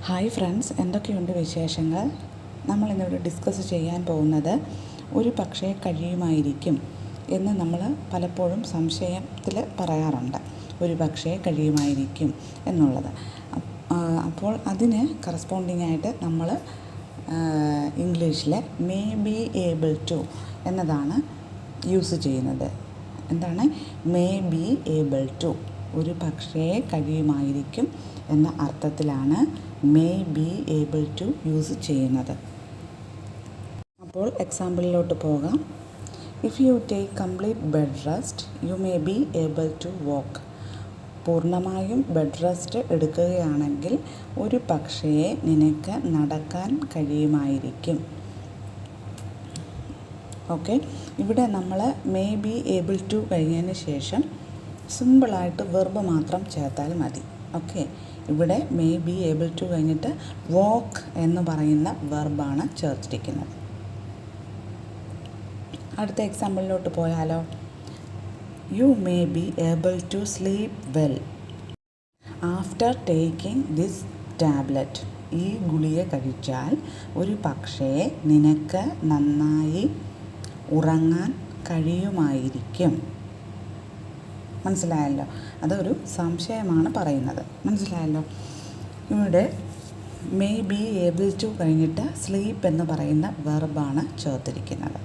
Hi friends, എന്തൊക്കെയുണ്ട് വിശേഷങ്ങൾ? നമ്മളിന്നിവിടെ discuss ചെയ്യാൻ പോകുന്നത് ഒരു പക്ഷേ കഴിയുമായിരിക്കും എന്ന് നമ്മൾ പലപ്പോഴും സംശയത്തിൽ പറയാറുണ്ട്. ഒരു പക്ഷേ കഴിയുമായിരിക്കും എന്നുള്ളത്. അപ്പോൾ അതിന് കറസ്പോണ്ടിങ് ആയിട്ട് നമ്മൾ ഇംഗ്ലീഷിൽ മേ ബി ഏബിൾ ടു എന്നതാണ് യൂസ് ചെയ്യുന്നത്. എന്താണ്? മേ ബി ഏബിൾ ടു, ഒരു പക്ഷേ കഴിയുമായിരിക്കും എന്ന അർത്ഥത്തിലാണ് may be able to use ചെയ്യുന്നത്. അപ്പോൾ എക്സാമ്പിളിലോട്ട് പോകാം. If you take complete bed rest you may be able to walk. പൂർണ്ണമായും ബെഡ് റെസ്റ്റ് എടുക്കുകയാണെങ്കിൽ ഒരു പക്ഷേ നിനക്ക് നടക്കാൻ കഴിയുമായിരിക്കും. ഓക്കെ, ഇവിടെ നമ്മൾ മേ ബി ഏബിൾ ടു കഴിഞ്ഞതിന് ശേഷം സിമ്പിളായിട്ട് വെർബ് മാത്രം ചേർത്താൽ മതി. ഓക്കെ, ഇവിടെ മേ ബി ഏബിൾ ടു കഴിഞ്ഞിട്ട് വാക്ക് എന്ന് പറയുന്ന വെർബാണ് ചേർത്തിരിക്കുന്നത്. അടുത്ത എക്സാമ്പിളിലോട്ട് പോയാലോ. You may be able to sleep well after taking this tablet. ഈ ഗുളിക കഴിച്ചാൽ ഒരു പക്ഷേ നിനക്ക് നന്നായി ഉറങ്ങാൻ കഴിയുമായിരിക്കും. മനസ്സിലായല്ലോ? അതൊരു സംശയമാണ് പറയുന്നത്. മനസ്സിലായല്ലോ? ഇവിടെ മേ ബി ഏബിൾ ടു കഴിഞ്ഞിട്ട് സ്ലീപ്പ് എന്ന് പറയുന്ന വെർബാണ് ചേർത്തിരിക്കുന്നത്.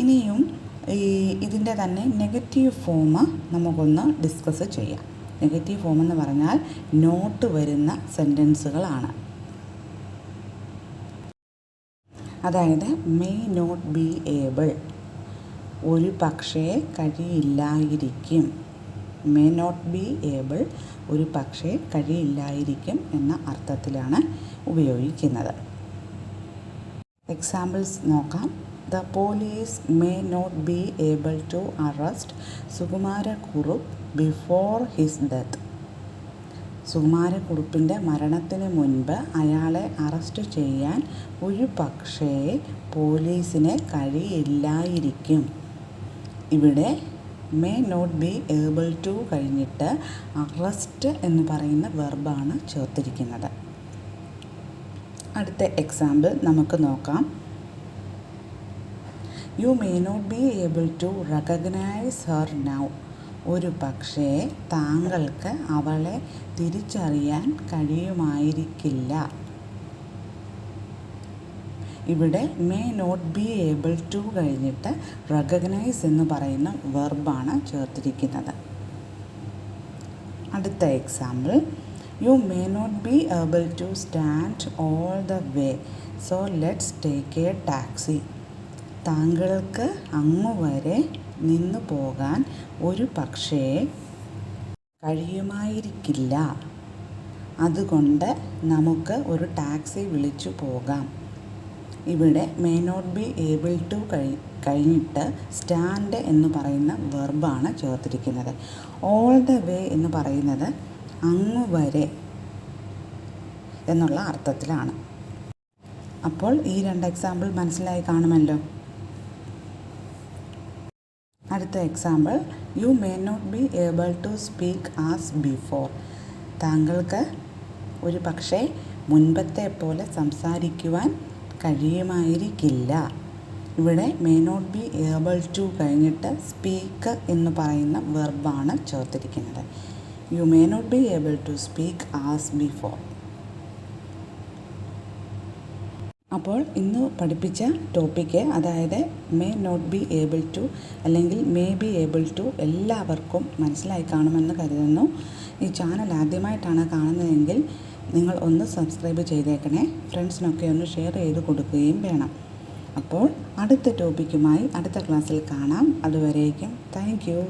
ഇനിയും ഇതിൻ്റെ തന്നെ നെഗറ്റീവ് ഫോം നമുക്കൊന്ന് ഡിസ്കസ് ചെയ്യാം. നെഗറ്റീവ് ഫോം എന്ന് പറഞ്ഞാൽ നോട്ട് വരുന്ന സെൻറ്റൻസുകളാണ്. അതായത് മേ നോട്ട് ബി ഏബിൾ, ഒരു പക്ഷേ കഴിയില്ലായിരിക്കും. മേ നോട്ട് ബി ഏബിൾ, ഒരു പക്ഷേ കഴിയില്ലായിരിക്കും എന്ന അർത്ഥത്തിലാണ് ഉപയോഗിക്കുന്നത്. എക്സാമ്പിൾസ് നോക്കാം. The police may not be able to arrest Sukumarakurup before his death. സുകുമാരക്കുറുപ്പിൻ്റെ മരണത്തിന് മുൻപ് അയാളെ അറസ്റ്റ് ചെയ്യാൻ ഒരു പക്ഷേ പോലീസിന് കഴിയില്ലായിരിക്കും. ഇവിടെ may not be able to കഴിഞ്ഞിട്ട് അറസ്റ്റ് എന്ന് പറയുന്ന വെർബാണ് ചേർത്തിരിക്കുന്നത്. അടുത്ത എക്സാമ്പിൾ നമുക്ക് നോക്കാം. You may not be able to recognise her now. ഒരു പക്ഷേ താങ്കൾക്ക് അവളെ തിരിച്ചറിയാൻ കഴിയുമായിരിക്കില്ല. ഇവിടെ may not be able to കഴിഞ്ഞിട്ട് റെക്കഗ്നൈസ് എന്ന് പറയുന്ന വെർബാണ് ചേർത്തിരിക്കുന്നത്. അടുത്ത example. You may not be able to stand all the way so let's take a taxi. താങ്കൾക്ക് അങ്ങുവരെ നിന്നു പോകാൻ ഒരു പക്ഷേ കഴിയുമായിരിക്കില്ല. അതുകൊണ്ട് നമുക്ക് ഒരു ടാക്സി വിളിച്ചു പോകാം. ഇവിടെ may not be able to കഴിഞ്ഞിട്ട് സ്റ്റാൻഡ് എന്ന് പറയുന്ന വെർബാണ് ചേർത്തിരിക്കുന്നത്. ഓൾ ദ വേ എന്ന് പറയുന്നത് അങ്ങുവരെ എന്നുള്ള അർത്ഥത്തിലാണ്. അപ്പോൾ ഈ രണ്ട് എക്സാമ്പിൾ മനസ്സിലായി കാണുമല്ലോ. അടുത്ത example. You may not be able to speak as before. താങ്കൾക്ക് ഒരു പക്ഷേ മുൻപത്തെ പോലെ സംസാരിക്കുവാൻ കഴിയുമായിരിക്കില്ല. ഇവിടെ may not be able to കഴിഞ്ഞിട്ട് സ്പീക്ക് എന്ന് പറയുന്ന വെർബാണ് ചേർത്തിരിക്കുന്നത്. You may not be able to speak as before. അപ്പോൾ ഇന്ന് പഠിപ്പിച്ച ടോപ്പിക്ക്, അതായത് may not be able to അല്ലെങ്കിൽ മേ ബി ഏബിൾ ടു എല്ലാവർക്കും മനസ്സിലായി കാണുമെന്ന് കരുതുന്നു. ഈ ചാനൽ ആദ്യമായിട്ടാണ് കാണുന്നതെങ്കിൽ നിങ്ങൾ ഒന്ന് സബ്സ്ക്രൈബ് ചെയ്തേക്കണേ. ഫ്രണ്ട്സിനൊക്കെ ഒന്ന് ഷെയർ ചെയ്ത് കൊടുക്കുകയും വേണം. അപ്പോൾ അടുത്ത ടോപ്പിക്കുമായി അടുത്ത ക്ലാസ്സിൽ കാണാം. അതുവരേക്കും താങ്ക് യു.